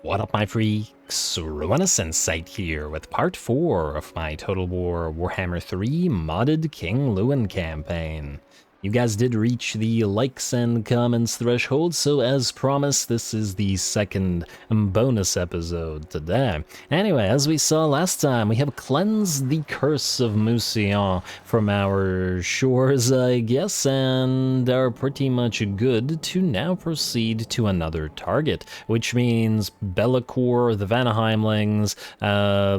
What up, my freaks? RuinusInsight here with part 4 of my Total War Warhammer 3 modded King Louen campaign. You guys did reach the likes and comments threshold, so as promised, this is the second bonus episode today. Anyway, as we saw last time, we have cleansed the curse of Mousillon from our shores, I guess, and are pretty much good to now proceed to another target, which means LAKOR, the Vanaheimlings,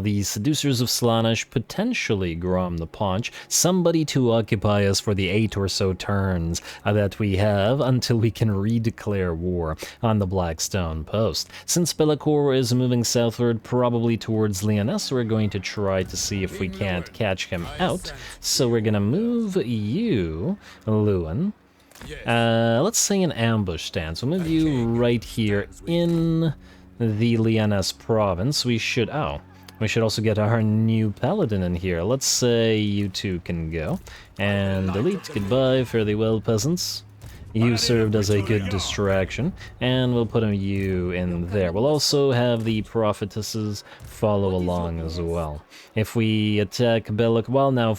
the Seducers of Slaanesh, potentially Grom the Paunch, somebody to occupy us for the 8 or so turns that we have until we can redeclare war on the Blackstone Post. Since LAKOR is moving southward, probably towards Ruinous, we're going to try to see if we can't catch him out. So we're gonna move you, Louen. Let's say an ambush stance. We'll move you right here in the Ruinous province. We should also get our new paladin in here. Let's say you two can go. And delete, goodbye, fairly well, peasants. You served as a good distraction, and we'll put you in there. We'll also have the prophetesses follow along as well. If we attack if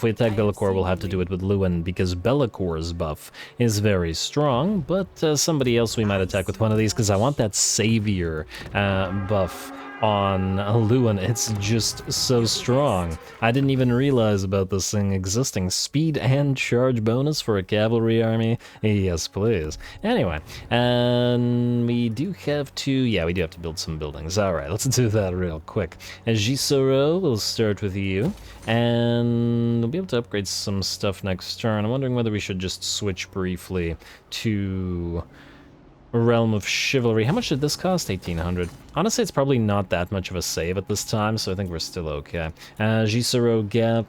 we attack LAKOR, we'll have to do it with Louen, because LAKOR's buff is very strong, but somebody else we might attack with one of these, because I want that savior buff on Louen. It's just so strong. I didn't even realize about this thing existing. Speed and charge bonus for a cavalry army? Yes, please. Anyway, and we do have to build some buildings. Alright, let's do that real quick. Gisoro, we'll start with you, and we'll be able to upgrade some stuff next turn. I'm wondering whether we should just switch briefly to Realm of Chivalry. How much did this cost? 1,800. Honestly, it's probably not that much of a save at this time, so I think we're still okay. Gisoro Gap.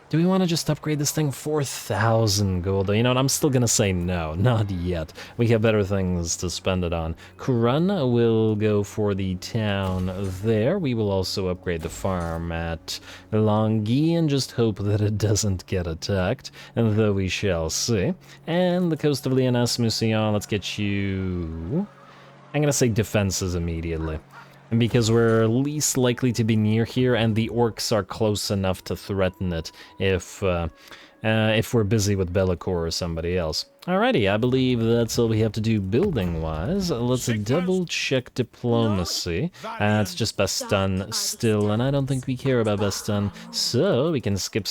Do we want to just upgrade this thing? 4,000 gold. You know what, I'm still gonna say no, not yet. We have better things to spend it on. Couronne will go for the town there. We will also upgrade the farm at Longhi and just hope that it doesn't get attacked, though we shall see. And the coast of Ruinous, Mousillon, let's get you... I'm gonna say defenses immediately, because we're least likely to be near here, and the orcs are close enough to threaten it if we're busy with LAKOR or somebody else. Alrighty, I believe that's all we have to do building-wise. Let's double-check diplomacy. It's just best done still, and I don't think we care about best done, so we can skip,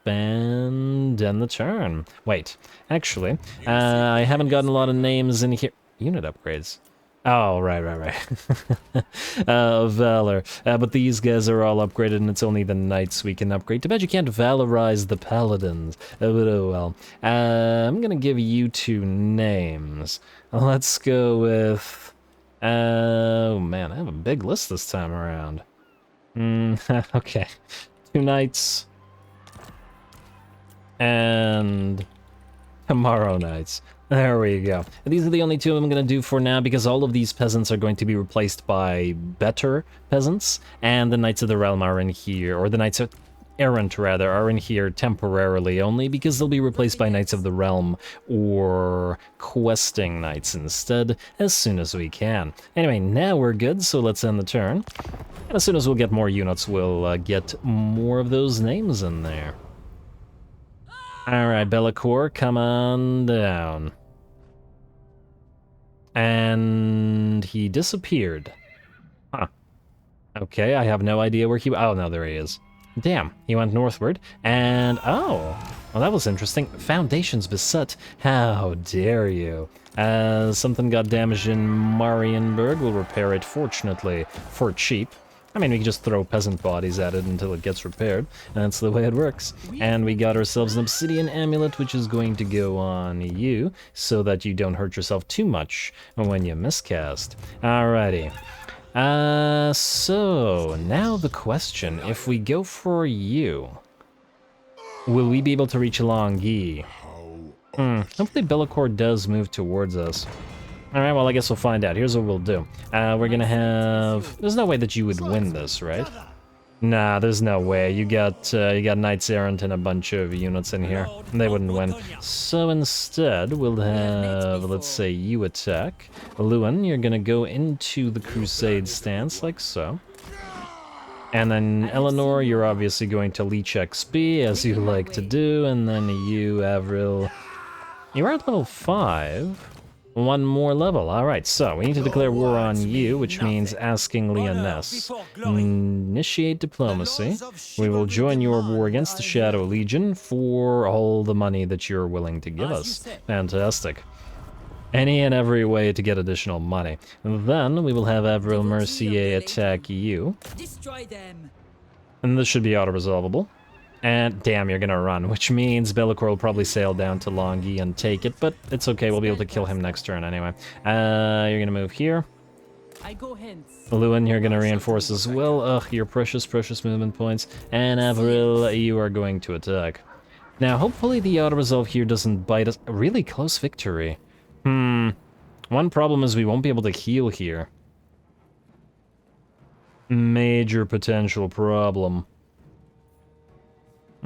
and end the turn. Wait, actually, I haven't gotten a lot of names in here. Unit upgrades. Oh, right. Valor. But these guys are all upgraded, and it's only the knights we can upgrade. Too bad you can't valorize the paladins. But oh well. I'm gonna give you two names. Let's go with... oh man, I have a big list this time around. Okay. 2 knights. And... tomorrow nights. There we go. These are the only 2 I'm going to do for now, because all of these peasants are going to be replaced by better peasants, and the Knights of the Realm are in here, or the Knights of Errant, rather, are in here temporarily only, because they'll be replaced by Knights of the Realm or questing knights instead, as soon as we can. Anyway, now we're good, so let's end the turn. And as soon as we'll get more units, we'll get more of those names in there. Alright, LAKOR, come on down. And he disappeared. Huh. Okay, I have no idea where he... oh, no, there he is. Damn, he went northward, and... oh, well, that was interesting. Foundations beset. How dare you. Something got damaged in Marienburg. We'll repair it, fortunately, for cheap. I mean, we can just throw peasant bodies at it until it gets repaired. That's the way it works. And we got ourselves an obsidian amulet, which is going to go on you, so that you don't hurt yourself too much when you miscast. Alrighty. So, now the question, if we go for you, will we be able to reach Longhi? Hopefully LAKOR does move towards us. Alright, well, I guess we'll find out. Here's what we'll do. We're gonna have... there's no way that you would win this, right? Nah, there's no way. You got knights errant and a bunch of units in here. They wouldn't win. So instead, we'll have, let's say, you attack. Louen, you're gonna go into the crusade stance like so. And then Eleanor, you're obviously going to leech XP as you like to do, and then you, Avril, you're at level 5. One more level. Alright, so we need to declare war on you, which means asking Lyonesse. Initiate diplomacy. We will join your war against the Shadow Legion for all the money that you're willing to give us. Fantastic. Any and every way to get additional money. Then we will have Avril Mercier attack you. And this should be auto-resolvable. And damn, you're gonna run, which means Bellicor will probably sail down to Longhi and take it, but it's okay, we'll be able to kill him next turn anyway. You're gonna move here. Louen, you're gonna reinforce as well. Ugh, your precious, precious movement points. And Avril, you are going to attack. Now, hopefully the auto-resolve here doesn't bite us. A really close victory. One problem is we won't be able to heal here. Major potential problem.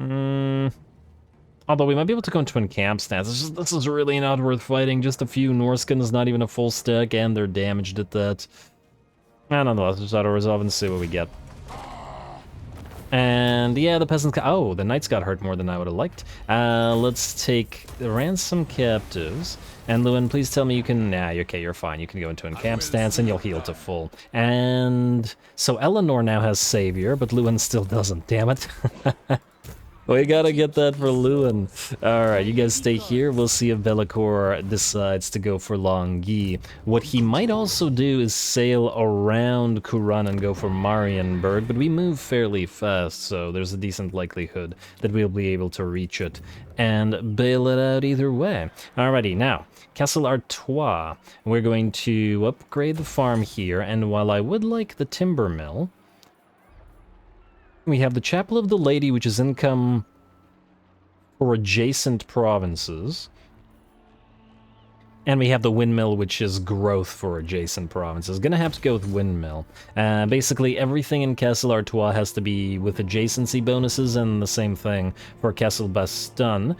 Although we might be able to go into an camp stance. This is really not worth fighting. Just a few Norskins, not even a full stack, and they're damaged at that. And nonetheless, just auto-resolve and see what we get. And yeah, the peasants oh, the knights got hurt more than I would have liked. Let's take the ransom captives. And Louen, please tell me you can... Nah, okay, you're fine. You can go into a camp stance and you'll heal to full. And so Eleanor now has Savior, but Louen still doesn't, damn it. We gotta get that for Louen. Alright, you guys stay here. We'll see if Bellicor decides to go for Longhi. What he might also do is sail around Couronne and go for Marienburg, but we move fairly fast, so there's a decent likelihood that we'll be able to reach it and bail it out either way. Alrighty, now, Castle Artois. We're going to upgrade the farm here, and while I would like the timber mill, we have the Chapel of the Lady, which is income for adjacent provinces. And we have the Windmill, which is growth for adjacent provinces. Gonna have to go with Windmill. Basically, everything in Castle Artois has to be with adjacency bonuses, and the same thing for Castle Baston,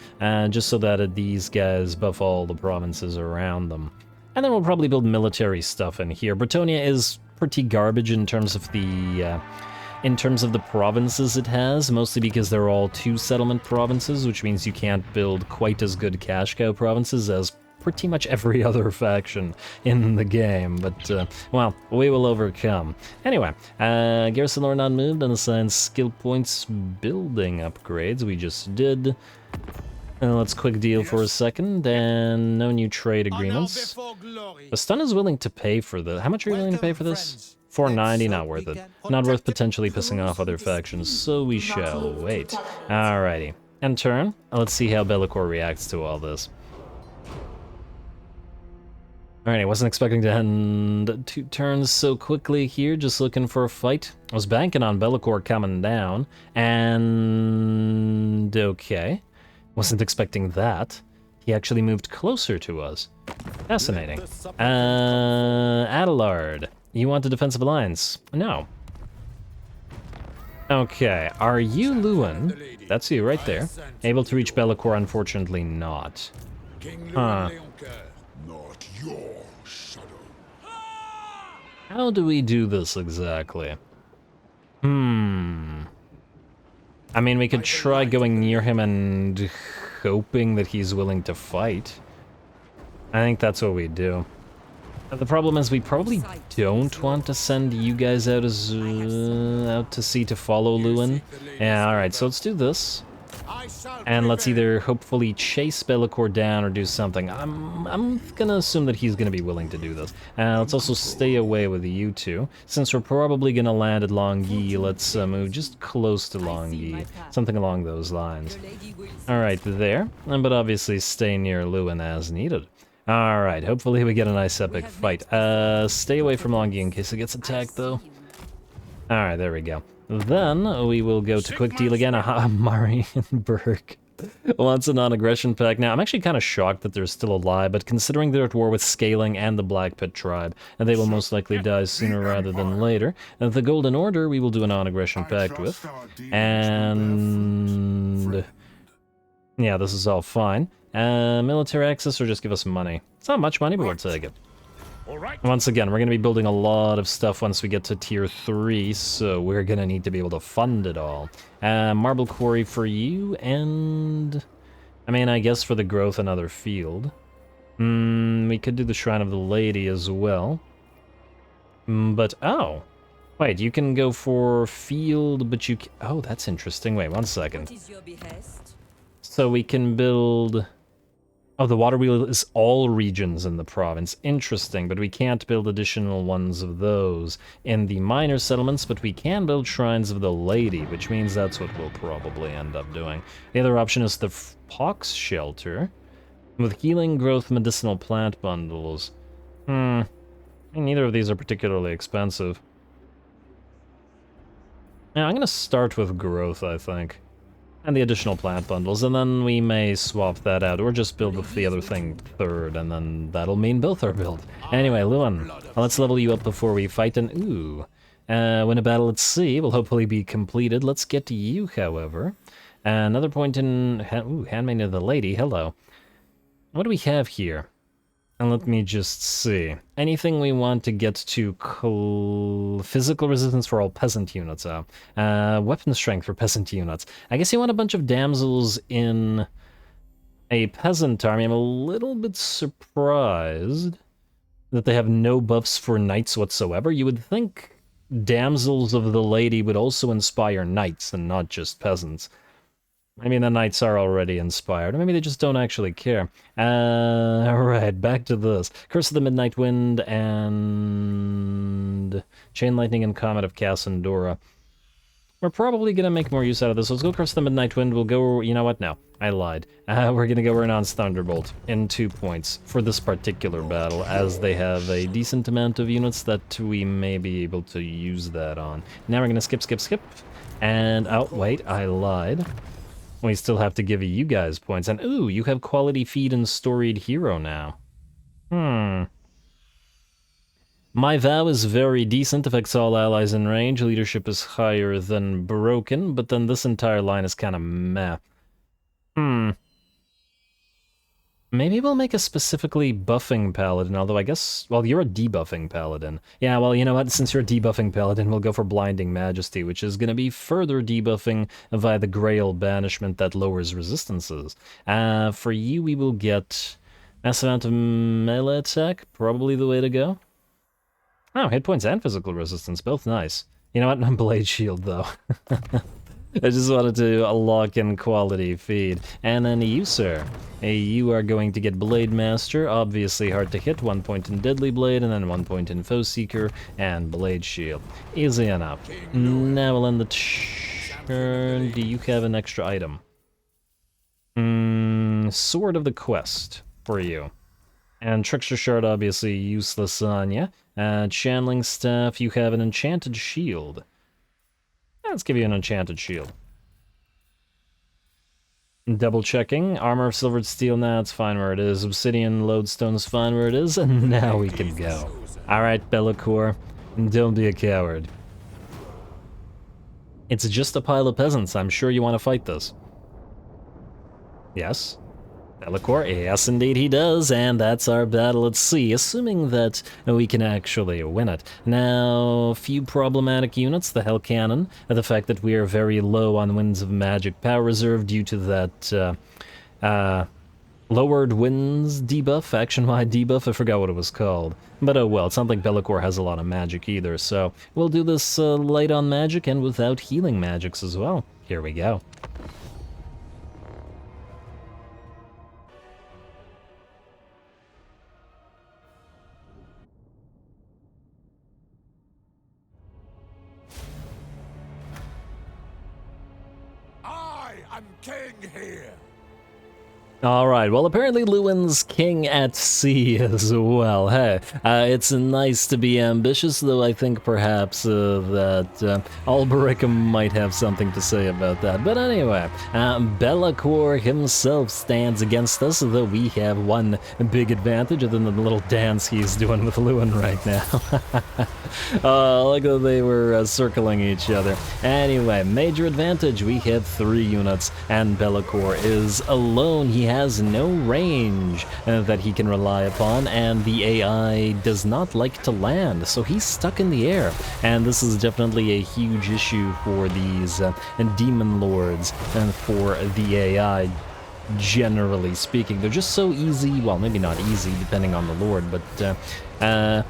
just so that these guys buff all the provinces around them. And then we'll probably build military stuff in here. Bretonnia is pretty garbage in terms of the... provinces it has, mostly because they're all 2 settlement provinces, which means you can't build quite as good cash cow provinces as pretty much every other faction in the game, but, well, we will overcome. Anyway, Garrison Lord not moved and assign skill points building upgrades, we just did. Let's quick deal for a second, and no new trade agreements. Baston is willing to pay for this. How much are you willing to pay for this? 490, not worth it. Not worth potentially pissing off other factions, so we shall wait. Alrighty. End turn. Let's see how Bellicor reacts to all this. Alright, I wasn't expecting to end 2 turns so quickly here, just looking for a fight. I was banking on Bellicor coming down, and... okay. Wasn't expecting that. He actually moved closer to us. Fascinating. Adelard. You want a defensive alliance? No. Okay, are you Louen? That's you right there. Able to reach Bellicor? Unfortunately not. Huh. Not your shadow. How do we do this exactly? I mean, we could try going near him and hoping that he's willing to fight. I think that's what we do. The problem is we probably don't want to send you guys out as out to sea to follow Louen. Yeah, alright, so let's do this. And let's either hopefully chase Bellicor down or do something. I'm gonna assume that he's gonna be willing to do this. Let's also stay away with you two. Since we're probably gonna land at Longhi, let's move just close to Longhi. Something along those lines. Alright, there. But obviously stay near Louen as needed. Alright, hopefully we get a nice epic fight. Stay away from Longhi in case it gets attacked, though. Alright, there we go. Then we will go to quick deal again. Aha, Marienburg. Wants a non-aggression pact. Now, I'm actually kind of shocked that they're still alive, but considering they're at war with Scaling and the Black Pit tribe, and they will most likely die sooner rather than later, the Golden Order we will do a non-aggression pact with. And... yeah, this is all fine. Military access or just give us money. It's not much money, but we'll take it. Once again, we're going to be building a lot of stuff once we get to tier 3, so we're going to need to be able to fund it all. Marble quarry for you, and... I mean, I guess for the growth another field. We could do the Shrine of the Lady as well. But, oh! Wait, you can go for field, but you... oh, that's interesting. Wait, 1 second. So we can build... oh, the water wheel is all regions in the province. Interesting, but we can't build additional ones of those in the minor settlements, but we can build Shrines of the Lady, which means that's what we'll probably end up doing. The other option is the Pox Shelter, with healing, growth, medicinal plant bundles. Neither of these are particularly expensive. Yeah, I'm gonna start with growth, I think. And the additional plant bundles, and then we may swap that out, or just build with the other thing third, and then that'll mean both are built. Anyway, Louen, let's level you up before we fight, and ooh, win a battle at sea will hopefully be completed. Let's get to you, however. Another point in... ooh, Handmaid of the Lady, hello. What do we have here? And let me just see. Anything we want to get to physical resistance for all peasant units. Weapon strength for peasant units. I guess you want a bunch of damsels in a peasant army. I'm a little bit surprised that they have no buffs for knights whatsoever. You would think damsels of the lady would also inspire knights and not just peasants. I mean, the knights are already inspired, or maybe they just don't actually care. Alright, back to this. Curse of the Midnight Wind and... Chain Lightning and Comet of Cassandora. We're probably gonna make more use out of this. Let's go Curse of the Midnight Wind. We'll go... you know what? No, I lied. We're gonna go Ruinous Thunderbolt in 2 points for this particular battle, as they have a decent amount of units that we may be able to use that on. Now we're gonna skip, and... oh, wait, I lied. We still have to give you guys points. And ooh, you have quality feed and storied hero now. My vow is very decent, affects all allies in range. Leadership is higher than broken, but then this entire line is kind of meh. Maybe we'll make a specifically buffing paladin, although I guess... well, you're a debuffing paladin. Yeah, well, you know what? Since you're a debuffing paladin, we'll go for Blinding Majesty, which is going to be further debuffing via the Grail Banishment that lowers resistances. For you, we will get massive amount of melee attack, probably the way to go. Oh, hit points and physical resistance, both nice. You know what? Blade Shield, though. I just wanted to lock in quality feed. And then you, sir. You are going to get Blade Master, obviously hard to hit, 1 point in Deadly Blade, and then 1 point in Foe Seeker, and Blade Shield. Easy enough. Now we'll end the turn. Do you have an extra item? Sword of the Quest for you. And Trickster Shard, obviously useless on ya. Channeling Staff, you have an Enchanted Shield. Let's give you an Enchanted Shield. Double checking. Armor of Silvered Steel, now it's fine where it is. Obsidian Lodestone's fine where it is, and now we can go. Alright, LAKOR, don't be a coward. It's just a pile of peasants. I'm sure you want to fight this. Yes? LAKOR, yes indeed he does, and that's our battle at sea, assuming that we can actually win it. Now, few problematic units, the Hell Cannon, the fact that we are very low on Winds of Magic power reserve due to that lowered winds debuff, faction-wide debuff, I forgot what it was called. But oh well, it's not like LAKOR has a lot of magic either, so we'll do this light on magic and without healing magics as well. Here we go. I'm king here. Alright, well apparently Lewin's king at sea as well. Hey, it's nice to be ambitious, though I think perhaps that Alberic might have something to say about that. But anyway, LAKOR himself stands against us, though we have one big advantage other than the little dance he's doing with Louen right now. Like they were circling each other. Anyway, major advantage, we have 3 units, and LAKOR is alone. He has no range that he can rely upon, and the AI does not like to land, so he's stuck in the air. And this is definitely a huge issue for these demon lords and for the AI. Generally speaking, they're just so easy, well, maybe not easy depending on the lord, but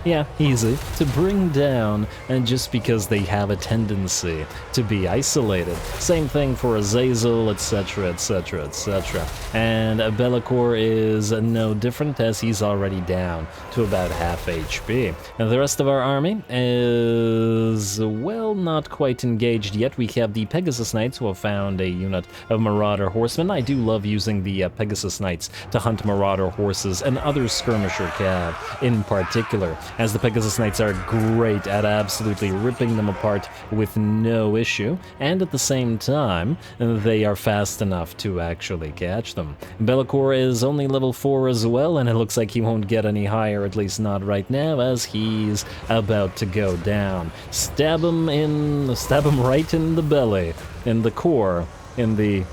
yeah, easy to bring down, and just because they have a tendency to be isolated. Same thing for Azazel, etc, etc, etc. And LAKOR is no different, as he's already down to about half HP. And the rest of our army is, well, not quite engaged yet. We have the Pegasus Knights, who have found a unit of Marauder Horsemen. I do love using the Pegasus Knights to hunt Marauder horses and other skirmisher cav in particular, as the Pegasus Knights are great at absolutely ripping them apart with no issue, and at the same time, they are fast enough to actually catch them. LAKOR is only level 4 as well, and it looks like he won't get any higher, at least not right now, as he's about to go down. Stab him right in the belly, in the core, in the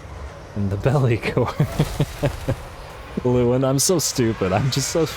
belly core. Louen, I'm so stupid. I'm just so...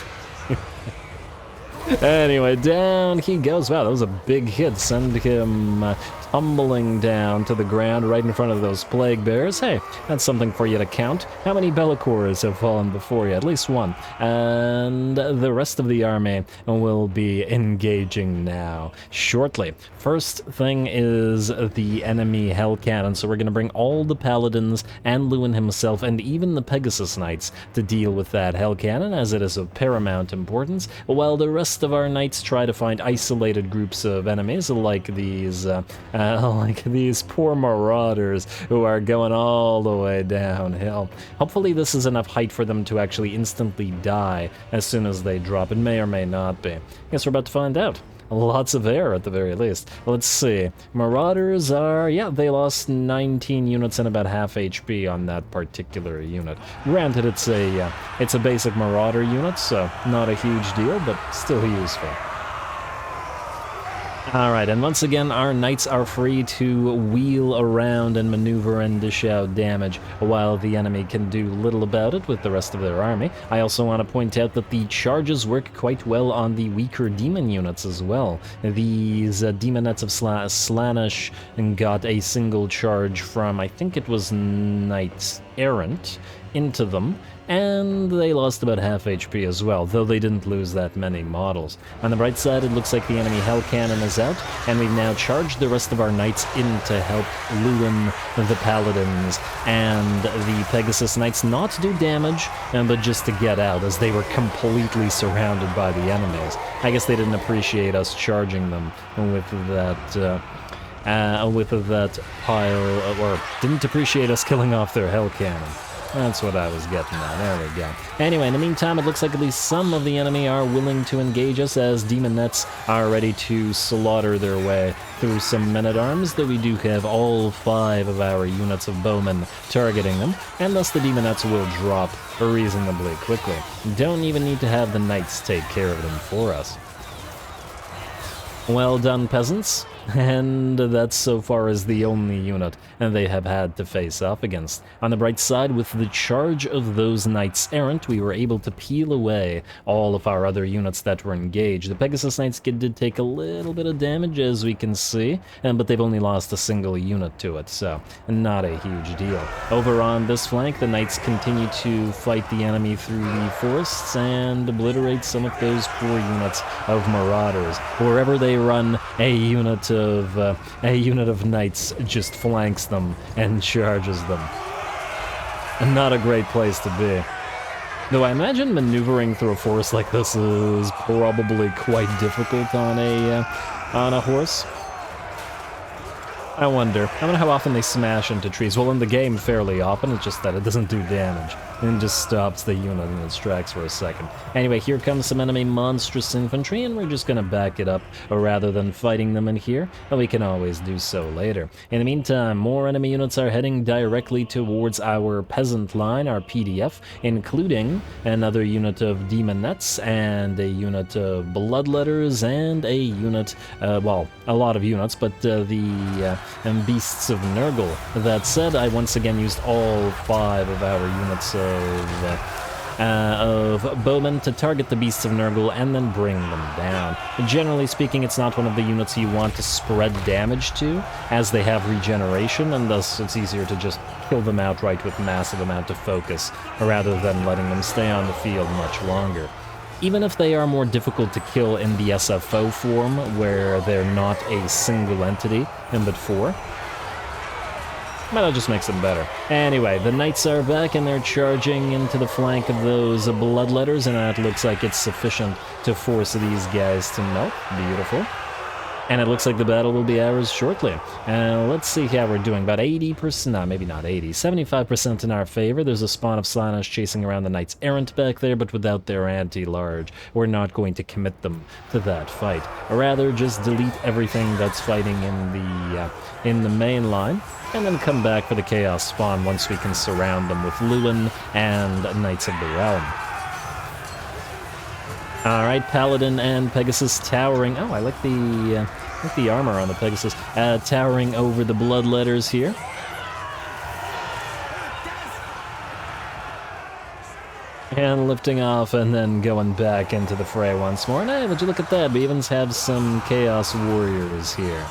Anyway, down he goes. Wow, that was a big hit. Send him tumbling down to the ground right in front of those plague bears. Hey, that's something for you to count. How many LAKORs have fallen before you? At least one. And the rest of the army will be engaging now shortly. First thing is the enemy Hell Cannon, so we're going to bring all the Paladins and Louen himself and even the Pegasus Knights to deal with that Hell Cannon, as it is of paramount importance, while the rest of our knights try to find isolated groups of enemies like these poor marauders who are going all the way downhill. Hopefully this is enough height for them to actually instantly die as soon as they drop. It may or may not be. Guess we're about to find out. Lots of air at the very least. Let's see. Marauders are, yeah, they lost 19 units and about half HP on that particular unit. Granted, it's a basic Marauder unit, so not a huge deal, but still useful. Alright, and once again, our knights are free to wheel around and maneuver and dish out damage, while the enemy can do little about it with the rest of their army. I also want to point out that the charges work quite well on the weaker demon units as well. These demonettes of Slaanesh got a single charge from, I think it was Knights Errant, into them, and they lost about half HP as well, though they didn't lose that many models. On the right side, it looks like the enemy Hell Cannon is out, and we've now charged the rest of our knights in to help Louen, the Paladins, and the Pegasus Knights not do damage, but just to get out, as they were completely surrounded by the enemies. I guess they didn't appreciate us charging them with that pile, or didn't appreciate us killing off their Hell Cannon. That's what I was getting at. There we go. Anyway, in the meantime, it looks like at least some of the enemy are willing to engage us, as demonettes are ready to slaughter their way through some men-at-arms, though we do have all 5 of our units of bowmen targeting them, and thus the demonettes will drop reasonably quickly. Don't even need to have the knights take care of them for us. Well done, peasants. And that's so far as the only unit they have had to face off against. On the bright side, with the charge of those Knights Errant, we were able to peel away all of our other units that were engaged. The Pegasus Knights did take a little bit of damage, as we can see, but they've only lost a single unit to it, so not a huge deal. Over on this flank, the Knights continue to fight the enemy through the forests and obliterate some of those poor units of Marauders. Wherever they run, a unit of knights just flanks them and charges them. Not a great place to be. Though I imagine maneuvering through a forest like this is probably quite difficult on a horse. I wonder how often they smash into trees. Well, in the game, fairly often. It's just that it doesn't do damage. And just stops the unit in its tracks for a second. Anyway, here comes some enemy monstrous infantry, and we're just gonna back it up rather than fighting them in here. And we can always do so later. In the meantime, more enemy units are heading directly towards our peasant line, our PDF, including another unit of demonettes, and a unit of bloodletters, and a unit, well, a lot of units, but and beasts of Nurgle. That said, I once again used all 5 of our units of bowmen to target the beasts of Nurgle and then bring them down. Generally speaking, it's not one of the units you want to spread damage to, as they have regeneration, and thus it's easier to just kill them outright with massive amount of focus, rather than letting them stay on the field much longer. Even if they are more difficult to kill in the SFO form, where they're not a single entity, but 4, but that just makes them better. Anyway, the knights are back and they're charging into the flank of those bloodletters, and that looks like it's sufficient to force these guys to melt. Beautiful. And it looks like the battle will be ours shortly. Let's see how we're doing. About 80%, no, maybe not 80, 75% in our favor. There's a spawn of Slaanesh chasing around the Knights Errant back there, but without their anti-large. We're not going to commit them to that fight. Or rather, just delete everything that's fighting in the main line, and then come back for the Chaos spawn once we can surround them with Louen and Knights of the Realm. Alright, Paladin and Pegasus towering. Oh, I like the armor on the Pegasus. Towering over the bloodletters here. And lifting off and then going back into the fray once more. And hey, would you look at that? We even have some Chaos Warriors here.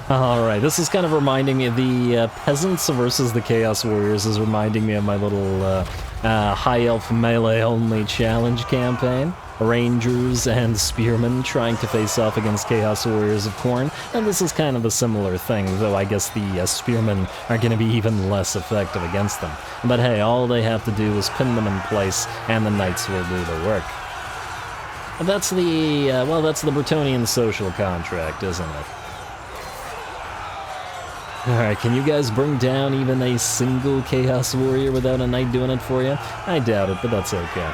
Alright, this is kind of reminding me of the Peasants versus the Chaos Warriors is reminding me of my little High Elf Melee Only Challenge campaign. Rangers and Spearmen trying to face off against Chaos Warriors of Khorne, and this is kind of a similar thing, though I guess the Spearmen are going to be even less effective against them. But hey, all they have to do is pin them in place, and the Knights will do the work. That's the, well, that's the Bretonnian social contract, isn't it? Alright, can you guys bring down even a single Chaos Warrior without a Knight doing it for you? I doubt it, but that's okay.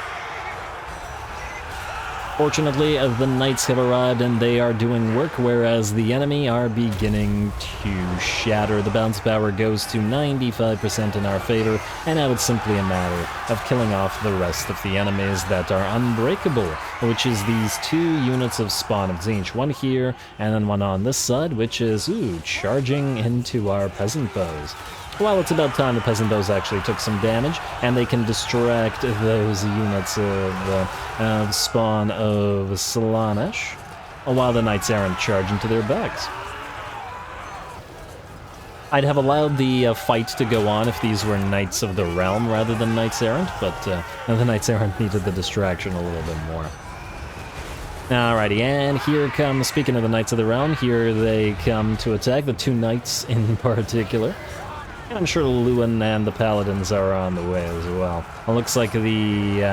Fortunately, the Knights have arrived and they are doing work, whereas the enemy are beginning to shatter. The bounce power goes to 95% in our favor, and now it's simply a matter of killing off the rest of the enemies that are unbreakable, which is these 2 units of Spawn of Tzeentch. One here, and then one on this side, which is, ooh, charging into our Peasant Bows. Well, it's about time the Peasant Bows actually took some damage, and they can distract those units of Spawn of Slaanesh, while the Knights Errant charge into their bags. I'd have allowed the fight to go on if these were Knights of the Realm rather than Knights Errant, but the Knights Errant needed the distraction a little bit more. Alrighty, and here come, speaking of the Knights of the Realm, here they come to attack, the 2 Knights in particular. And I'm sure Louen and the Paladins are on the way as well. It looks like the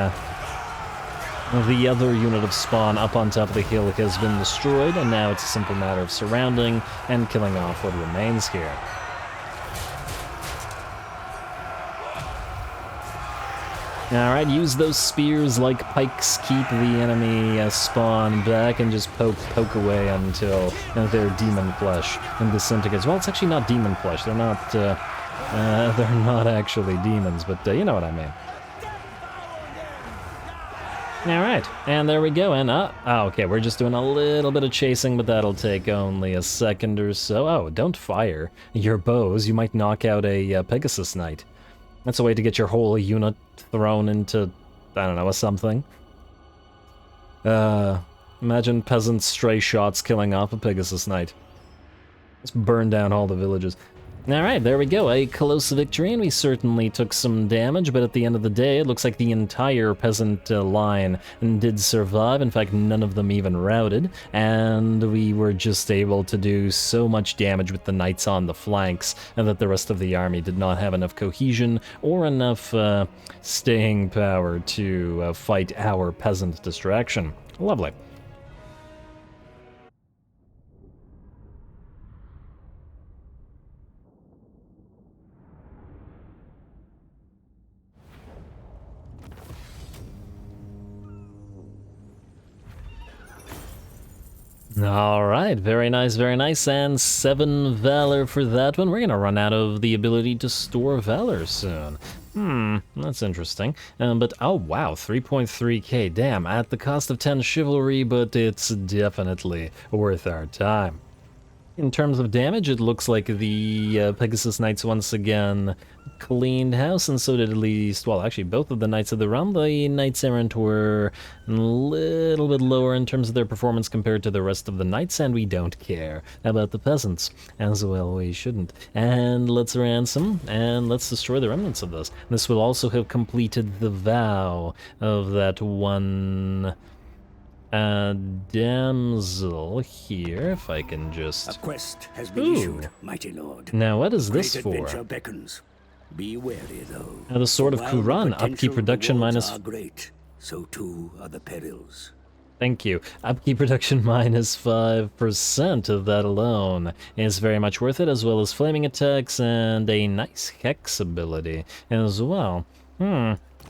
other unit of Spawn up on top of the hill has been destroyed, and now it's a simple matter of surrounding and killing off what remains here. Alright, use those spears like pikes, keep the enemy Spawn back, and just poke away until their demon flesh and disintegrates. Well, it's actually not demon flesh, they're not actually demons, but you know what I mean. Alright, and there we go, and okay, we're just doing a little bit of chasing, but that'll take only a second or so. Oh, don't fire your bows, you might knock out a Pegasus Knight. That's a way to get your whole unit thrown into, I don't know, something. Imagine peasants' stray shots killing off a Pegasus Knight. Let's burn down all the villages. Alright, there we go, a close victory, and we certainly took some damage, but at the end of the day, it looks like the entire peasant line did survive. In fact, none of them even routed, and we were just able to do so much damage with the knights on the flanks, and that the rest of the army did not have enough cohesion or enough staying power to fight our peasant distraction. Lovely. Alright, very nice, and 7 Valor for that one. We're gonna run out of the ability to store Valor soon. That's interesting. But, oh wow, 3.3k, damn, at the cost of 10 Chivalry, but it's definitely worth our time. In terms of damage, it looks like the Pegasus Knights once again cleaned house, and so did at least, well, actually both of the Knights of the Realm. The Knights Errant were a little bit lower in terms of their performance compared to the rest of the Knights, and we don't care about the Peasants. As well, we shouldn't. And let's ransom, and let's destroy the remnants of this. This will also have completed the vow of that one... damsel here, if I can just... A quest has been issued, mighty lord. Now, what is this Great for? adventure beckons. Be wary, though. Now, the Sword of While Couronne, the potential upkeep production rewards minus... are great, so too are the perils. Thank you. Upkeep production minus 5% of that alone is very much worth it, as well as flaming attacks and a nice hex ability as well.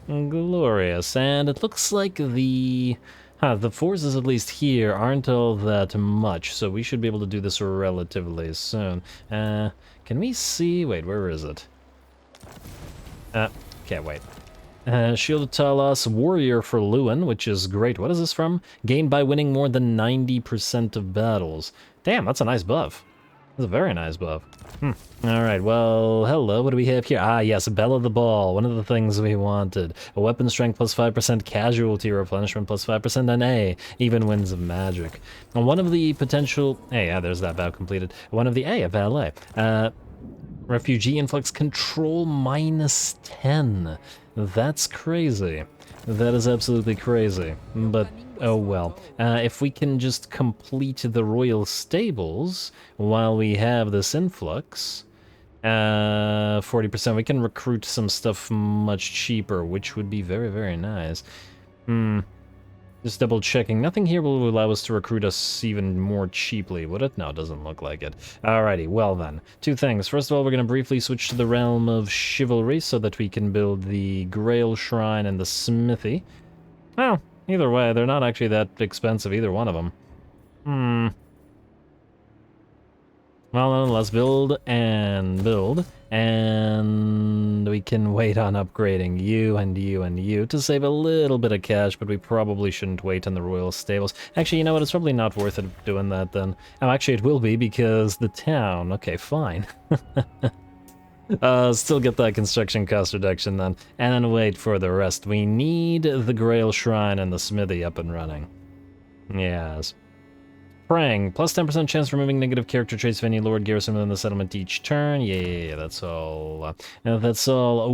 Glorious. And it looks like the forces, at least here, aren't all that much, so we should be able to do this relatively soon. Can we see... Wait, where is it? Can't wait. Shield of Talos, Warrior for Louen, which is great. What is this from? Gained by winning more than 90% of battles. Damn, that's a nice buff. That's a very nice buff. Alright, well, hello, what do we have here? Ah, yes, Belle of the Ball, one of the things we wanted. A weapon strength plus 5%, casualty replenishment plus 5%, and A, even winds of magic. And one of the potential... Hey, yeah, there's that vow completed. One of the A, a valet. Refugee influx control minus 10. That's crazy. That is absolutely crazy. But, oh well. If we can just complete the royal stables while we have this influx, 40%, we can recruit some stuff much cheaper, which would be very, very nice. Just double checking. Nothing here will allow us to recruit us even more cheaply, would it? No, it doesn't look like it. Alrighty, well then. Two things. First of all, we're going to briefly switch to the realm of chivalry so that we can build the Grail Shrine and the Smithy. Well, either way, they're not actually that expensive, either one of them. Well, then, let's build, and we can wait on upgrading you and you and you to save a little bit of cash, but we probably shouldn't wait in the royal stables. Actually, you know what, it's probably not worth it doing that then. Oh, actually it will be, because the town... Okay, fine. Still get that construction cost reduction then, and then wait for the rest. We need the Grail Shrine and the Smithy up and running. Yes. Praying, plus 10% chance removing negative character traits of any lord garrison within the settlement each turn. Yeah, that's all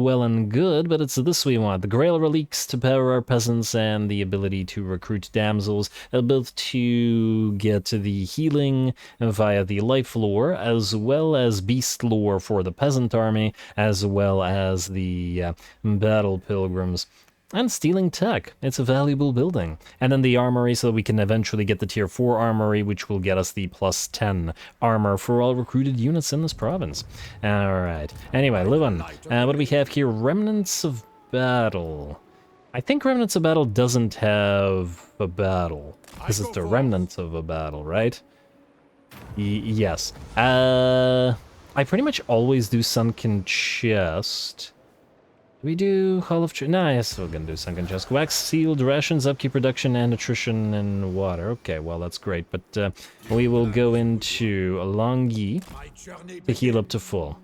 well and good, but it's this we want. The Grail Reliques to power our peasants, and the ability to recruit damsels, both to get the healing via the life lore, as well as beast lore for the peasant army, as well as the battle pilgrims. And stealing tech. It's a valuable building. And then the armory, so that we can eventually get the tier 4 armory, which will get us the plus 10 armor for all recruited units in this province. Alright. Anyway, Louen. What do we have here? Remnants of Battle. I think Remnants of Battle doesn't have a battle. This is the remnants of a battle, right? Yes. I pretty much always do Sunken Chest. We do Hall of... No, I'm still gonna do Sunken Chest. Wax sealed rations, upkeep production, and attrition and water. Okay, well, that's great, but we will go into Longyi to heal up to full.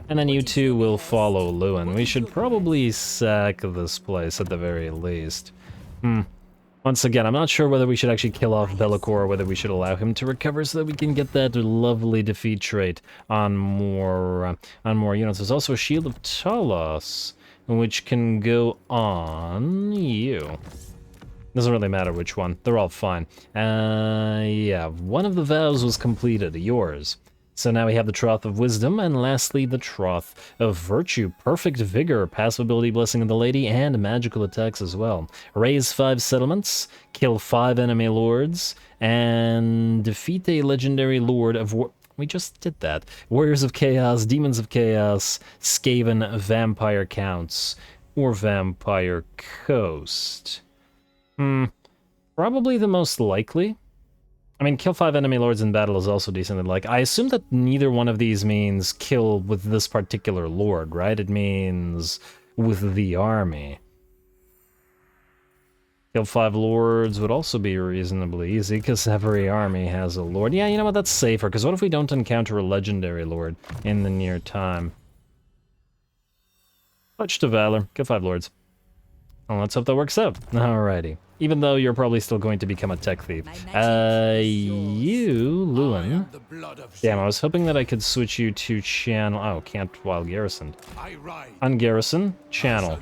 And then you two will follow Louen. We should probably sack this place at the very least. Once again, I'm not sure whether we should actually kill off LAKOR or whether we should allow him to recover so that we can get that lovely defeat trait on more units. There's also a Shield of Talos, which can go on you. Doesn't really matter which one. They're all fine. Yeah, one of the vows was completed, yours. So now we have the Troth of Wisdom, and lastly, the Troth of Virtue. Perfect Vigor, Passive Ability, Blessing of the Lady, and magical attacks as well. Raise 5 settlements, kill 5 enemy lords, and defeat a legendary lord of war... We just did that. Warriors of Chaos, Demons of Chaos, Skaven, Vampire Counts, or Vampire Coast. Probably the most likely. I mean, kill 5 enemy lords in battle is also decent. Like, I assume that neither one of these means kill with this particular lord, right? It means with the army. Kill 5 lords would also be reasonably easy, because every army has a lord. Yeah, you know what, that's safer, because what if we don't encounter a legendary lord in the near time? Pledge to Valor, kill 5 lords. Well, let's hope that works out. Alrighty. Even though you're probably still going to become a tech thief. You, Louen. Damn, I was hoping that I could switch you to channel. Oh, can't while garrisoned. Ungarrison, channel.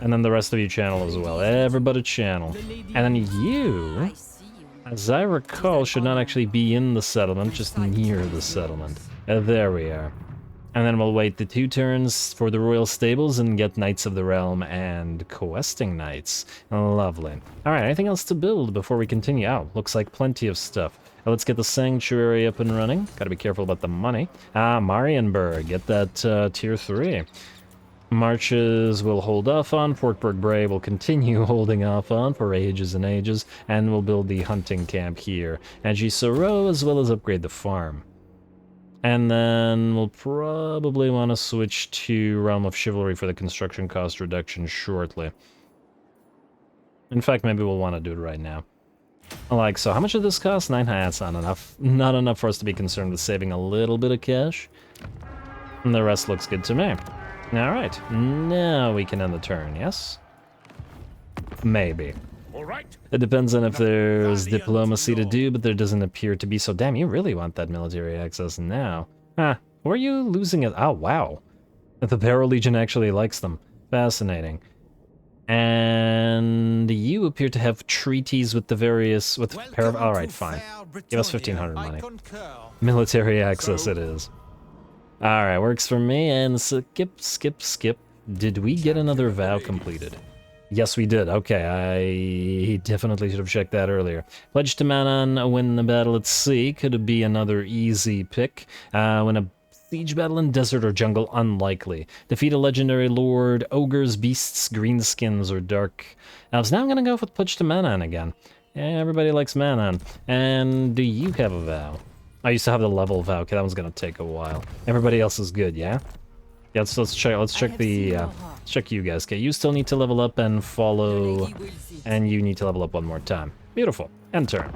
And then the rest of you channel as well. Everybody channel. And then you, as I recall, should not actually be in the settlement, just near the settlement. There we are. And then we'll wait the 2 turns for the royal stables and get Knights of the Realm and questing knights. Lovely. Alright, anything else to build before we continue? Oh, looks like plenty of stuff. Let's get the sanctuary up and running. Gotta be careful about the money. Marienburg, get that tier 3. Marches will hold off on, Fortburg Bray will continue holding off on for ages and ages, and we'll build the hunting camp here. Agi Soro, as well as upgrade the farm. And then we'll probably want to switch to Realm of Chivalry for the construction cost reduction shortly. In fact, maybe we'll want to do it right now. Like, so how much did this cost? 9? That's not enough. Not enough for us to be concerned with saving a little bit of cash. And the rest looks good to me. Alright, now we can end the turn, yes? Maybe. It depends on if there's diplomacy to do, but there doesn't appear to be, so damn, you really want that military access now. Huh, who are you losing it? Oh, wow. The Barrow Legion actually likes them. Fascinating. And you appear to have treaties with the various, alright, fine. Give us 1,500 money. Military access it is. Alright, works for me, and skip. Did we get another vow completed? Yes, we did. Okay, I definitely should have checked that earlier. Pledge to Manon, win the battle at sea. Could it be another easy pick? Win a siege battle in desert or jungle? Unlikely. Defeat a legendary lord, ogres, beasts, greenskins, or dark elves. Now I'm gonna go with Pledge to Manon again. Yeah, everybody likes Manon. And do you have a vow? I used to have the level vow. Okay, that one's gonna take a while. Everybody else is good, yeah? Yeah, let's check the check you guys. Okay, you still need to level up and follow, and you need to level up one more time. Beautiful. End turn.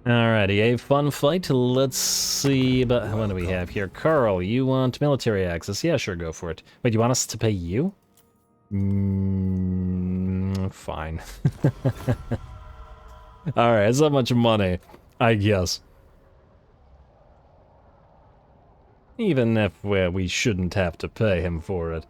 Alrighty, a fun fight. Let's see about what do we have here. Carl, you want military access? Yeah, sure, go for it. Wait, you want us to pay you? Fine. Alright, it's not much money, I guess. Even if we shouldn't have to pay him for it.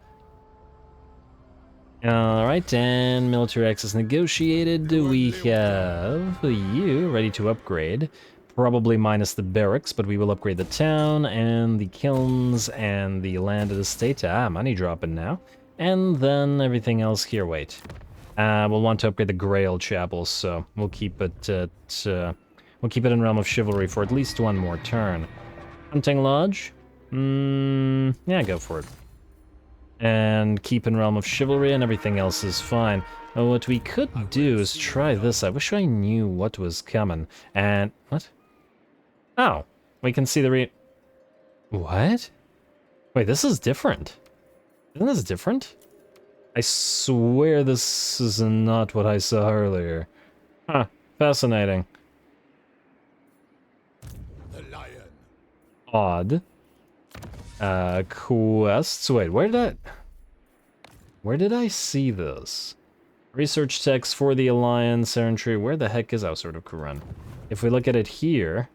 Alright, and military access negotiated. We have you ready to upgrade. Probably minus the barracks, but we will upgrade the town, and the kilns, and the landed estate. Money dropping now. And then everything else here, wait. We'll want to upgrade the Grail Chapel, so we'll keep it at, we'll keep it in Realm of Chivalry for at least one more turn. Hunting Lodge? Yeah, go for it. And keep in Realm of Chivalry, and everything else is fine. What we could do is try this. I wish I knew what was coming. And what? Oh, we can see the What? Wait, this is different. Isn't this different? I swear this is not what I saw earlier. Huh, fascinating. The lion. Odd. Quests. Wait, where did I see this? Research text for the Alliance, Errantry. Where the heck is sort of Couronne? If we look at it here,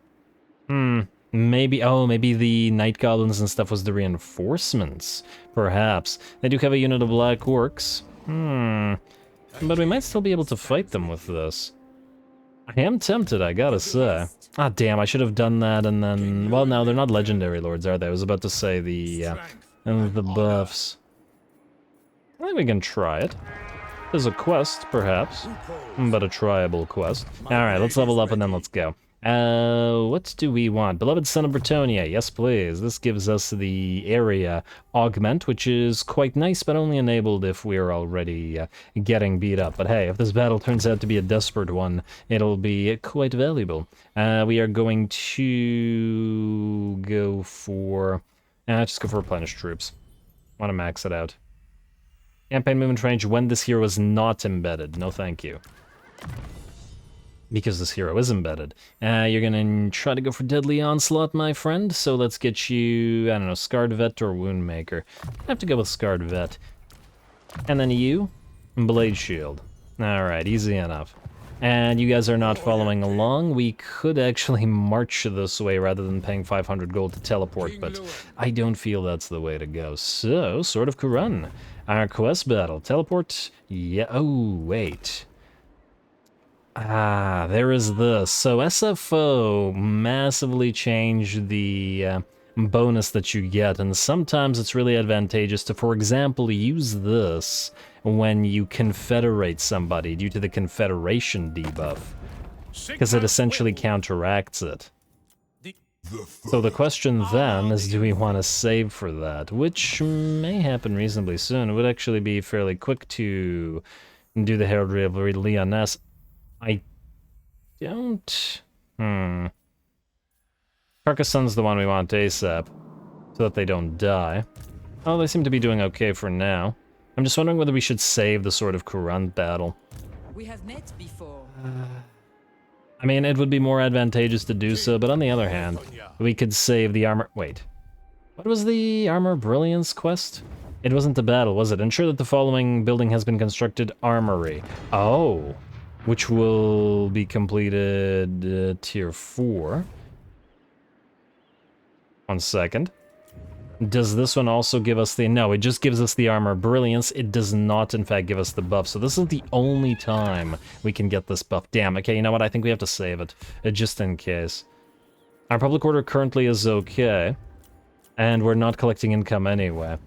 maybe the Night Goblins and stuff was the reinforcements. Perhaps. They do have a unit of Black Orcs. But we might still be able to fight them with this. I am tempted, I gotta say. Ah, damn, I should have done that and then... Well, no, they're not legendary lords, are they? I was about to say the buffs. I think we can try it. There's a quest, perhaps. But a tryable quest. Alright, let's level up and then let's go. What do we want? Beloved son of Bretonnia, yes please. This gives us the area augment, which is quite nice, but only enabled if we're already getting beat up. But hey, if this battle turns out to be a desperate one, it'll be quite valuable. We are going to go for... just go for replenish troops. Want to max it out. Campaign movement range when this hero is not embedded. No thank you. Because this hero is embedded. You're gonna try to go for Deadly Onslaught, my friend, so let's get you, I don't know, Scarred Vet or Wound Maker. I have to go with Scarred Vet. And then you, Blade Shield. Alright, easy enough. And you guys are not following along. We could actually march this way rather than paying 500 gold to teleport, but I don't feel that's the way to go. So, Sword of Couronne. Our quest battle. Teleport? Yeah, oh, wait. There is this. So SFO massively changed the bonus that you get, and sometimes it's really advantageous to, for example, use this when you confederate somebody due to the confederation debuff, because it essentially counteracts it. So the question then is, do we want to save for that, which may happen reasonably soon. It would actually be fairly quick to do the Heraldry of Leoness. I don't... Carcassonne's the one we want ASAP, so that they don't die. Oh, they seem to be doing okay for now. I'm just wondering whether we should save the Sword of Couronne battle. We have met before. I mean, it would be more advantageous to do so, but on the other hand, we could save the armor... Wait. What was the Armor Brilliance quest? It wasn't the battle, was it? Ensure that the following building has been constructed: Armory. Oh. Which will be completed tier 4. 1 second. Does this one also give us the... No, it just gives us the Armor Brilliance. It does not, in fact, give us the buff. So this is the only time we can get this buff. Damn, okay, you know what? I think we have to save it, just in case. Our public order currently is okay, and we're not collecting income anyway.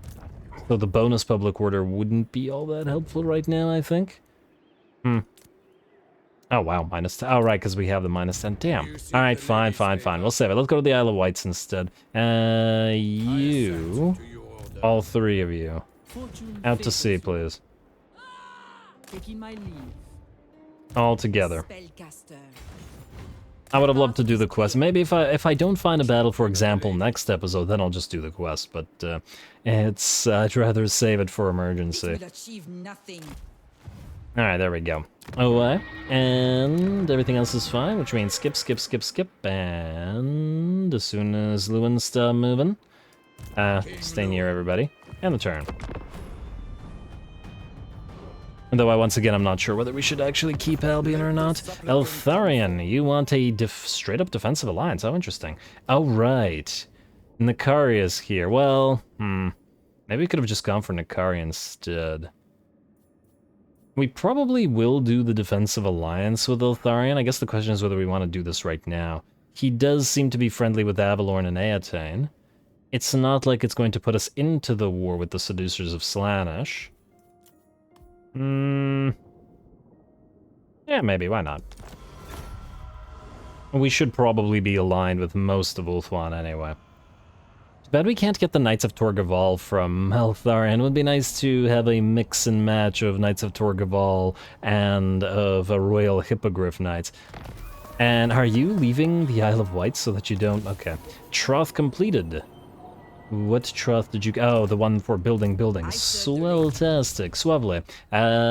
So the bonus public order wouldn't be all that helpful right now, I think. Oh, wow, minus 10. Oh, right, because we have the minus 10. Damn. All right, fine. We'll save it. Let's go to the Isle of Wights instead. You... All 3 of you. Out to sea, please. Taking my leave. All together. Spellcaster. I would have loved to do the quest. Maybe if I don't find a battle, for example, next episode, then I'll just do the quest. But I'd rather save it for emergency. It will achieve nothing. Alright, there we go. Away. And everything else is fine, which means skip. And as soon as Louen start moving, stay near everybody. And the turn. Though once again, I'm not sure whether we should actually keep Albion or not. Eltharion, you want a straight-up defensive alliance. Oh, interesting. Oh, right. Nakaria's here. Well, maybe we could have just gone for Nakari instead. We probably will do the defensive alliance with Eltharion. I guess the question is whether we want to do this right now. He does seem to be friendly with Avalorn and Eataine. It's not like it's going to put us into the war with the Seducers of Slaanesh. Yeah, maybe, why not? We should probably be aligned with most of Ulthuan anyway. Too bad we can't get the Knights of Torgaval from Eltharion. It would be nice to have a mix and match of Knights of Torgaval and of a Royal Hippogriff Knights. And are you leaving the Isle of Wight so that you don't... Okay. Troth completed. What troth did you... Oh, the one for building buildings. Swelltastic. Swavely.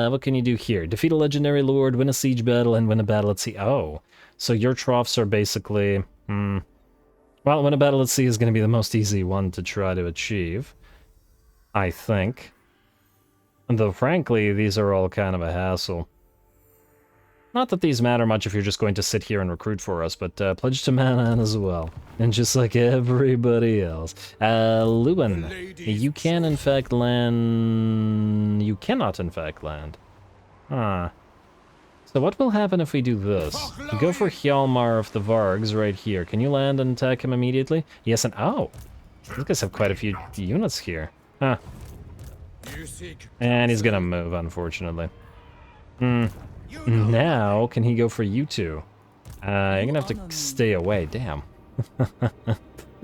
What can you do here? Defeat a legendary lord, win a siege battle, and win a battle at sea. Oh. So your troughs are basically... Well, win a battle at sea is going to be the most easy one to try to achieve. I think. Though, frankly, these are all kind of a hassle. Not that these matter much if you're just going to sit here and recruit for us, but pledge to Manan as well. And just like everybody else. Louen, you can in fact land... You cannot in fact land. Huh. So what will happen if we do this? We go for Hjalmar of the Vargs right here. Can you land and attack him immediately? Yes, and oh! These guys have quite a few units here. Huh. And he's gonna move, unfortunately. Now, can he go for you two? You're gonna have to stay away, damn.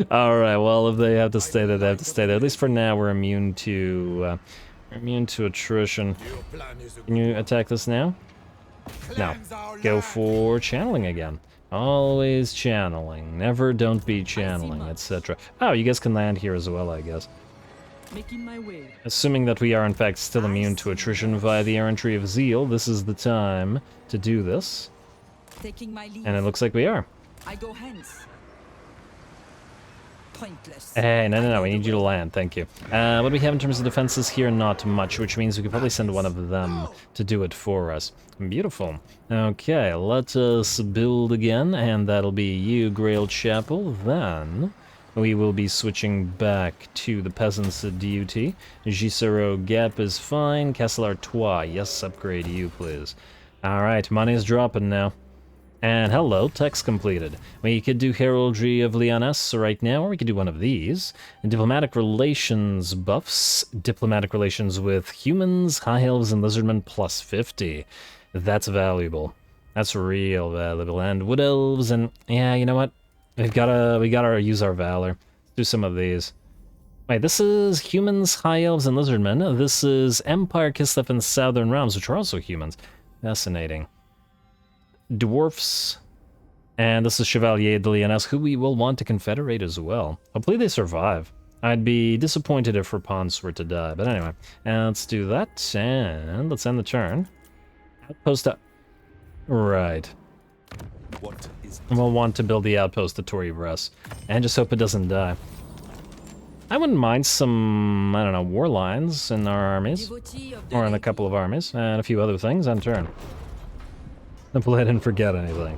Alright, well, if they have to stay there, they have to stay there. At least for now, we're immune to attrition. Can you attack this now? No. Go for channeling again. Always channeling. Never don't be channeling, etc. Oh, you guys can land here as well, I guess. Making my way. Assuming that we are in fact still immune to attrition via the errantry of zeal, this is the time to do this. Taking my leave. And it looks like we are. I go hence. Pointless. Hey, no, we need you to land, thank you. What do we have in terms of defenses here? Not much, which means we could probably send one of them to do it for us. Beautiful. Okay, let us build again, and that'll be you, Grail Chapel. Then we will be switching back to the Peasants' duty. Gisero Gap is fine. Castle Artois, yes, upgrade you, please. Alright, money's dropping now. And hello, text completed. We could do Heraldry of Lyonesse right now, or we could do one of these. Diplomatic relations buffs. Diplomatic relations with humans, high elves, and lizardmen plus 50. That's valuable. That's real valuable. And wood elves, and yeah, you know what? We gotta use our valor. Let's do some of these. Wait, this is humans, high elves, and lizardmen. This is Empire, Kislev, and Southern Realms, which are also humans. Fascinating. Dwarfs, and this is Chevalier de Lyonesse, who we will want to confederate as well. Hopefully they survive. I'd be disappointed if Rapunzel were to die, but anyway. Let's do that, and let's end the turn. Outpost up. Right. What is We'll want to build the outpost at Toribras, and just hope it doesn't die. I wouldn't mind some, I don't know, war lines in our armies, Devotee of the or in a lady. couple of armies, and a few other things on turn. Hopefully I didn't forget anything.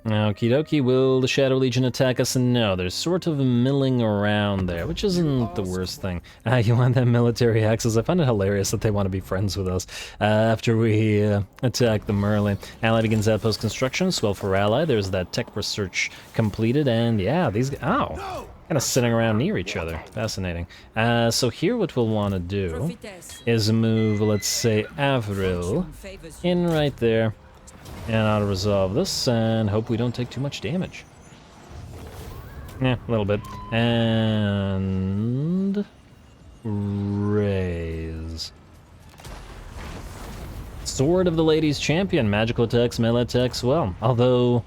Okie dokie, will the Shadow Legion attack us? No, they're sort of milling around there, which isn't the worst thing. You want them military axes? I find it hilarious that they want to be friends with us after we attack them early. Ally begins outpost construction, swell for ally. There's that tech research completed, and yeah, these... Ow! Kind of sitting around near each other. Fascinating. So here what we'll want to do Prophetess. is move, let's say, Avril Fortune favors you. in right there. And I'll resolve this and hope we don't take too much damage. Yeah, a little bit. And... raise. Sword of the Ladies Champion. Magical attacks, melee attacks, well. Although...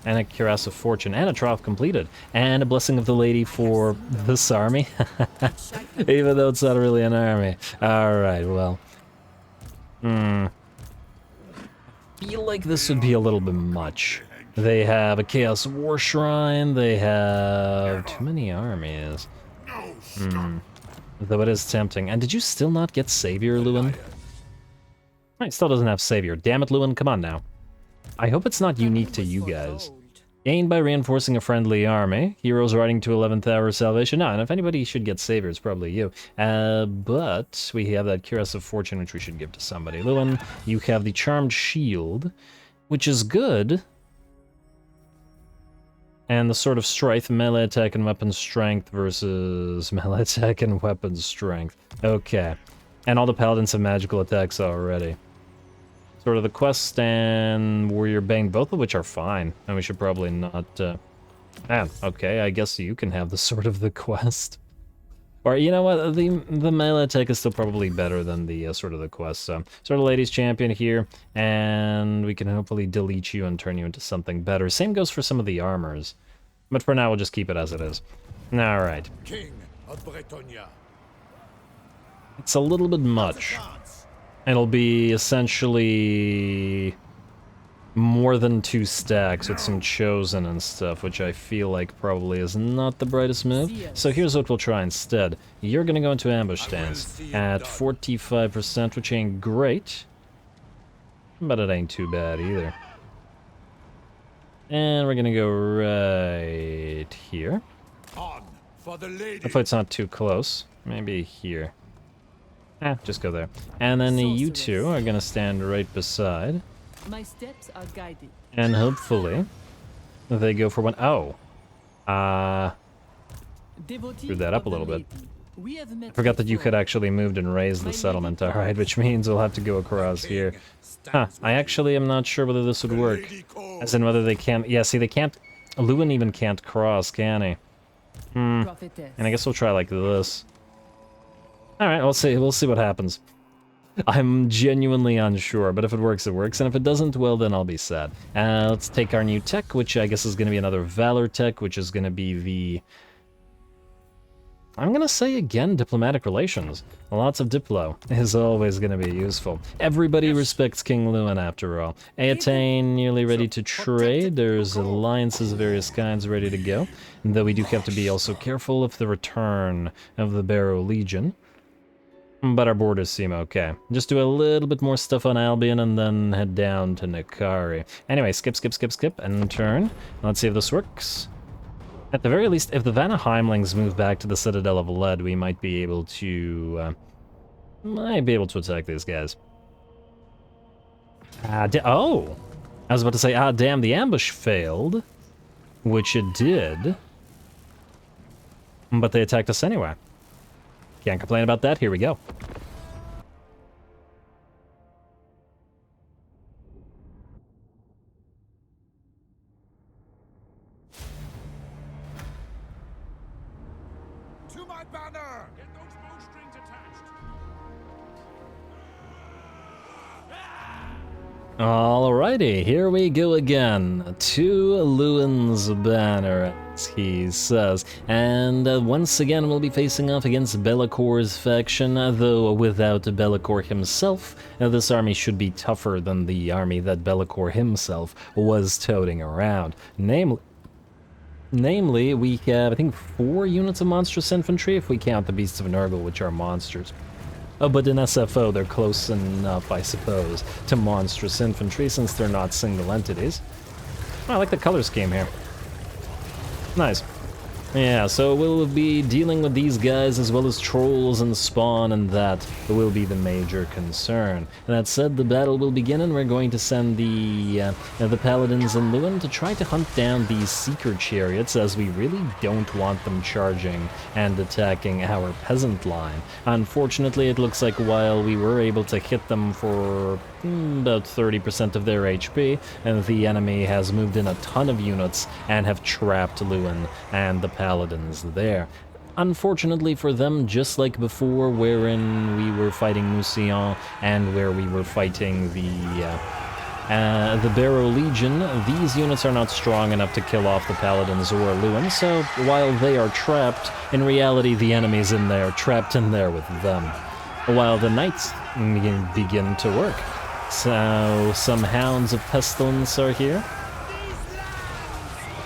and a Cuirass of Fortune, and a Trough completed. And a Blessing of the Lady for this army. Even though it's not really an army. Alright, well. Feel like this would be a little bit much. They have a Chaos War Shrine, they have too many armies. Though it is tempting. And did you still not get Savior, Louen? Oh, it still doesn't have Savior. Damn it, Louen, come on now. I hope it's not unique to you guys. Gained by reinforcing a friendly army. Heroes riding to 11th hour salvation. No, and if anybody should get Savior, it's probably you. But we have that Cuirass of Fortune, which we should give to somebody. Louen, you have the Charmed Shield, which is good. And the Sword of Strife, melee attack and weapon strength versus melee attack and weapon strength. Okay. And all the Paladins have magical attacks already. Sword of the Quest and Warrior Bane, both of which are fine. And we should probably not... okay, I guess you can have the Sword of the Quest. Or, you know what, the melee attack is still probably better than the Sword of the Quest. So, Sword of the Ladies Champion here, and we can hopefully delete you and turn you into something better. Same goes for some of the armors. But for now, we'll just keep it as it is. Alright. King of Bretonnia? It's a little bit much. It'll be essentially more than 2 stacks with some chosen and stuff, which I feel like probably is not the brightest move. So here's what we'll try instead. You're gonna go into ambush stance at 45%, which ain't great, but it ain't too bad either. And we're gonna go right here. On for the lady. Hopefully it's not too close. Maybe here. Just go there. And then you two are gonna stand right beside. My steps are guided. And hopefully they go for one. Oh. Devotee Screwed that up of a the little bit. lady. We have met I forgot that you before. could actually move and raise the settlement, alright, which means we'll have to go across here. Huh, I actually am not sure whether this would work. As in whether they can... Yeah, see, they can't... Louen even can't cross, can he? Prophetess. And I guess we'll try like this. Alright, we'll see what happens. I'm genuinely unsure, but if it works, it works, and if it doesn't, well, then I'll be sad. Let's take our new tech, which I guess is going to be another Valor tech, which is going to be the... I'm going to say again, diplomatic relations. Lots of Diplo is always going to be useful. Everybody respects King Louen, after all. Aetane nearly ready to trade. There's alliances of various kinds ready to go. Though we do have to be also careful of the return of the Barrow Legion. But our borders seem okay. Just do a little bit more stuff on Albion and then head down to Nakari. Anyway, skip, and turn. Let's see if this works. At the very least, if the Vanaheimlings move back to the Citadel of Lead, we might be able to... attack these guys. Oh! I was about to say, damn, the ambush failed. Which it did. But they attacked us anyway. Can't complain about that, here we go. To my banner! Get those bowstrings attached. Alrighty, here we go again. To Louen's banner, as he says. And once again, we'll be facing off against LAKOR's faction, though without LAKOR himself, this army should be tougher than the army that LAKOR himself was toting around. Namely, we have, I think, 4 units of monstrous infantry, if we count the Beasts of Nurgle, which are monsters. Oh, but in SFO, they're close enough, I suppose, to monstrous infantry, since they're not single entities. Oh, I like the color scheme here. Nice. Yeah, so we'll be dealing with these guys as well as trolls and spawn, and that will be the major concern. That said, the battle will begin, and we're going to send the paladins and Louen to try to hunt down these seeker chariots, as we really don't want them charging and attacking our peasant line. Unfortunately, it looks like while we were able to hit them for about 30% of their HP, and the enemy has moved in a ton of units and have trapped Louen and the paladins there. Unfortunately for them, just like before, wherein we were fighting Mousillon and where we were fighting the Barrow Legion, these units are not strong enough to kill off the paladins or Louen, so while they are trapped, in reality the enemy's in there, trapped in there with them. While the knights begin to work. So, some Hounds of Pestilence are here.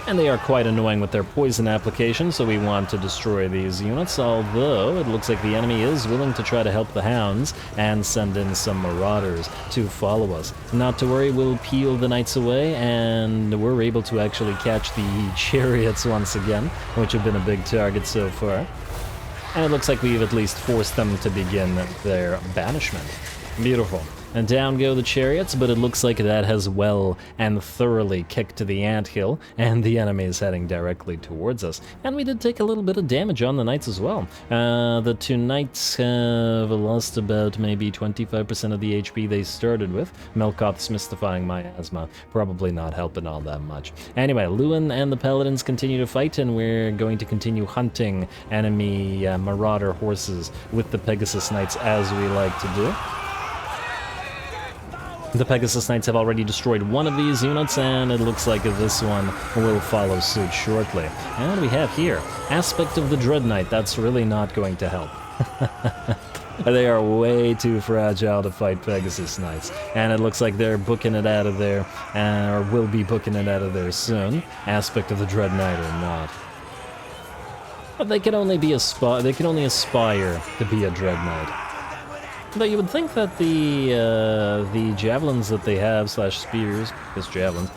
And they are quite annoying with their poison application, so we want to destroy these units, although it looks like the enemy is willing to try to help the Hounds and send in some Marauders to follow us. Not to worry, we'll peel the Knights away, and we're able to actually catch the Chariots once again, which have been a big target so far. And it looks like we've at least forced them to begin their banishment. Beautiful. And down go the chariots, but it looks like that has well and thoroughly kicked to the anthill, and the enemy is heading directly towards us. And we did take a little bit of damage on the knights as well. The 2 knights have lost about maybe 25% of the HP they started with. Melkoth's mystifying miasma, probably not helping all that much. Anyway, Louen and the paladins continue to fight, and we're going to continue hunting enemy marauder horses with the Pegasus Knights, as we like to do. The Pegasus Knights have already destroyed one of these units, and it looks like this one will follow suit shortly. And we have here, Aspect of the Dread Knight. That's really not going to help. They are way too fragile to fight Pegasus Knights, and it looks like they're booking it out of there, or will be booking it out of there soon, Aspect of the Dread Knight or not. But they can only be they can only aspire to be a Dread Knight. Though you would think that the javelins that they have, slash spears, because javelins,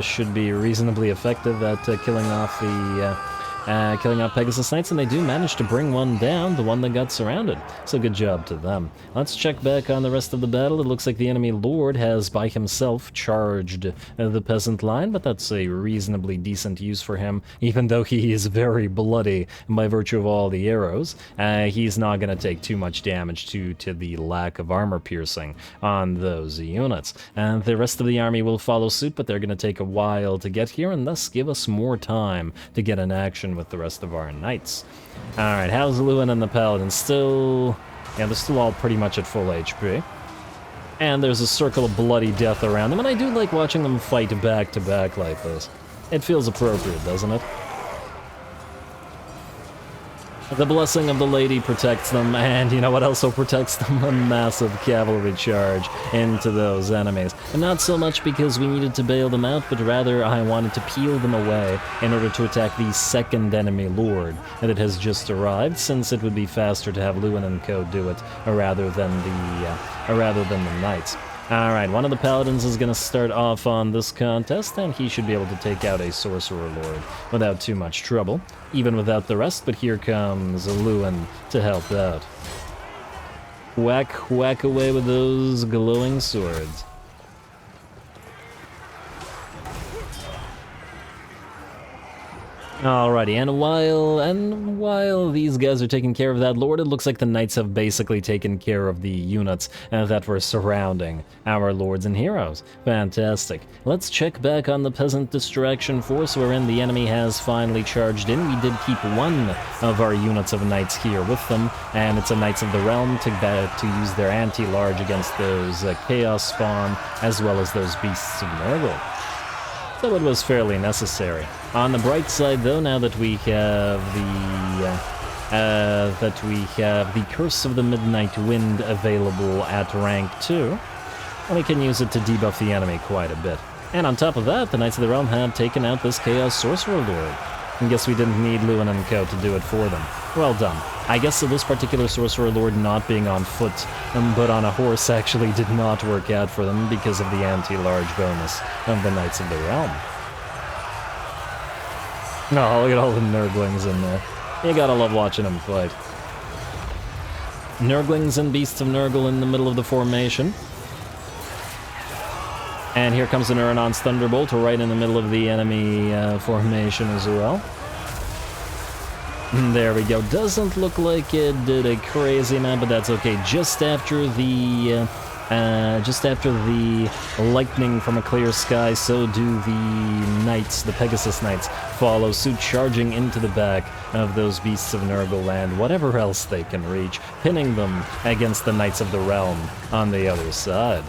should be reasonably effective at killing off killing out Pegasus Knights, and they do manage to bring one down, the one that got surrounded. So good job to them. Let's check back on the rest of the battle. It looks like the enemy lord has by himself charged the peasant line, but that's a reasonably decent use for him, even though he is very bloody by virtue of all the arrows. He's not going to take too much damage due to the lack of armor piercing on those units. And the rest of the army will follow suit, but they're going to take a while to get here, and thus give us more time to get in action with the rest of our knights. Alright, how's Louen and the Paladin? Still... yeah, they're still all pretty much at full HP. And there's a circle of bloody death around them, and I do like watching them fight back to back like this. It feels appropriate, doesn't it? The blessing of the lady protects them, and you know what also protects them? A massive cavalry charge into those enemies. And not so much because we needed to bail them out, but rather I wanted to peel them away in order to attack the second enemy lord that has just arrived, since it would be faster to have Louen and Co. do it rather than the knights. Alright, one of the paladins is going to start off on this contest, and he should be able to take out a sorcerer lord without too much trouble, even without the rest, but here comes Louen to help out. Whack, whack away with those glowing swords. Alrighty, and while these guys are taking care of that lord, it looks like the knights have basically taken care of the units that were surrounding our lords and heroes. Fantastic. Let's check back on the peasant distraction force, wherein the enemy has finally charged in. We did keep one of our units of knights here with them, and it's a Knights of the Realm to use their anti-large against those Chaos Spawn, as well as those Beasts of Nurgle. So it was fairly necessary. On the bright side, though, now that we have the Curse of the Midnight Wind available at rank 2, we can use it to debuff the enemy quite a bit. And on top of that, the Knights of the Realm had taken out this Chaos Sorcerer Lord. I guess we didn't need Louen and Co. to do it for them. Well done. I guess this particular Sorcerer Lord not being on foot, but on a horse actually did not work out for them because of the anti-large bonus of the Knights of the Realm. Oh, look at all the Nurglings in there. You gotta love watching them fight. Nurglings and Beasts of Nurgle in the middle of the formation. And here comes an Uranon's Thunderbolt right in the middle of the enemy formation as well. There we go. Doesn't look like it did a crazy amount, but that's okay. Just after the lightning from a clear sky, so do the knights, the Pegasus Knights, follow suit, charging into the back of those Beasts of Nurgle and whatever else they can reach, pinning them against the Knights of the Realm on the other side.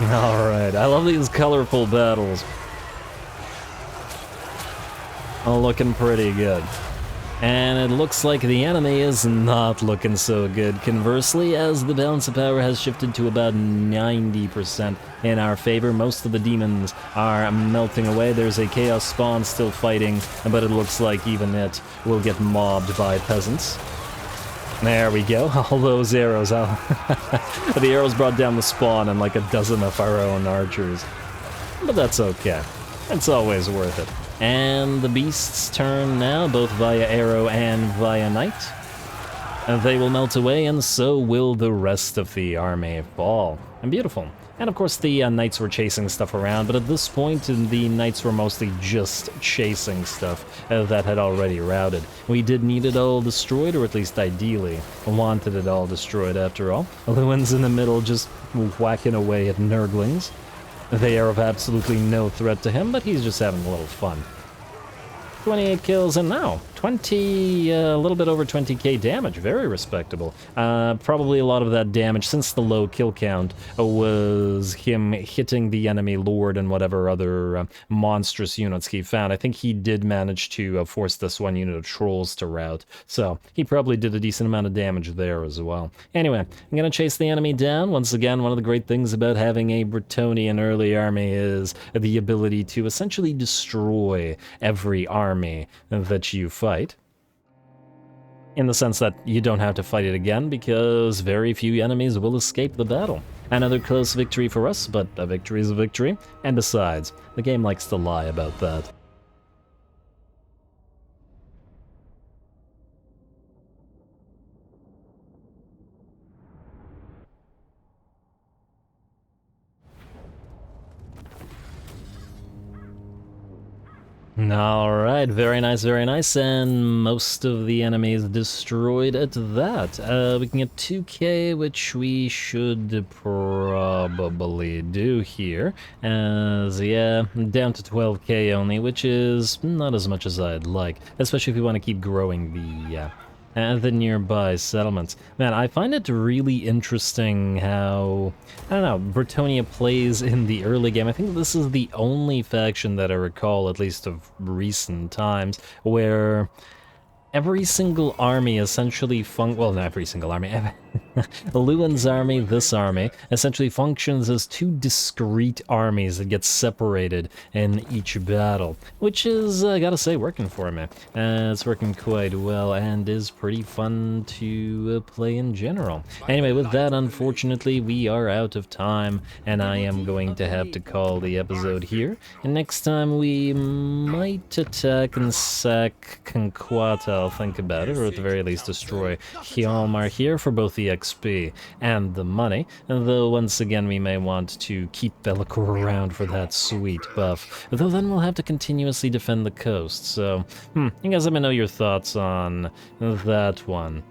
Alright, I love these colorful battles. Looking pretty good. And it looks like the enemy is not looking so good. Conversely, as the balance of power has shifted to about 90% in our favor, most of the demons are melting away. There's a Chaos Spawn still fighting, but it looks like even it will get mobbed by peasants. There we go, all those arrows. The arrows brought down the spawn and like a dozen of our own archers. But that's okay. It's always worth it. And the beasts turn now, both via arrow and via knight. They will melt away, and so will the rest of the army fall. And beautiful. And of course the knights were chasing stuff around, but at this point the knights were mostly just chasing stuff that had already routed. We did need it all destroyed, or at least ideally wanted it all destroyed after all. Louen's in the middle just whacking away at Nurglings. They are of absolutely no threat to him, but he's just having a little fun. 28 kills, and now a little bit over 20k damage. Very respectable. Probably a lot of that damage, since the low kill count, was him hitting the enemy lord and whatever other monstrous units he found. I think he did manage to force this one unit of trolls to rout, so he probably did a decent amount of damage there as well. Anyway, I'm gonna chase the enemy down. Once again, one of the great things about having a Bretonnian early army is the ability to essentially destroy every army that you fight. in the sense that you don't have to fight it again because very few enemies will escape the battle. Another close victory for us, but a victory is a victory, and besides, the game likes to lie about that. Alright, very nice, and most of the enemies destroyed at that. We can get 2k, which we should probably do here, as, yeah, down to 12k only, which is not as much as I'd like, especially if we want to keep growing the nearby settlements. Man, I find it really interesting how, I don't know, Bretonnia plays in the early game. I think this is the only faction that I recall, at least of recent times, where every single army essentially well, not every single army, Louen's army, this army, essentially functions as two discrete armies that get separated in each battle, which is, I gotta say, working for me. It's working quite well and is pretty fun to play in general. Anyway, with that, unfortunately, we are out of time, and I am going to have to call the episode here. And next time we might attack and sack Conquata, I'll think about it, or at the very least destroy Hjalmar here for both the XP and the money, though once again we may want to keep LAKOR around for that sweet buff, though then we'll have to continuously defend the coast, so, you guys let me know your thoughts on that one.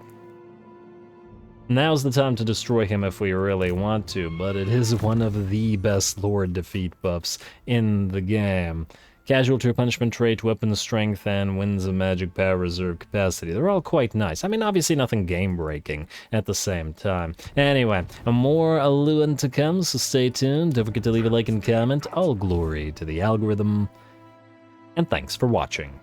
Now's the time to destroy him if we really want to, but it is one of the best lord defeat buffs in the game. Casualty punishment trait, weapon strength, and winds of magic power reserve capacity. They're all quite nice. I mean, obviously nothing game-breaking at the same time. Anyway, more Louen to come, so stay tuned. Don't forget to leave a like and comment. All glory to the algorithm. And thanks for watching.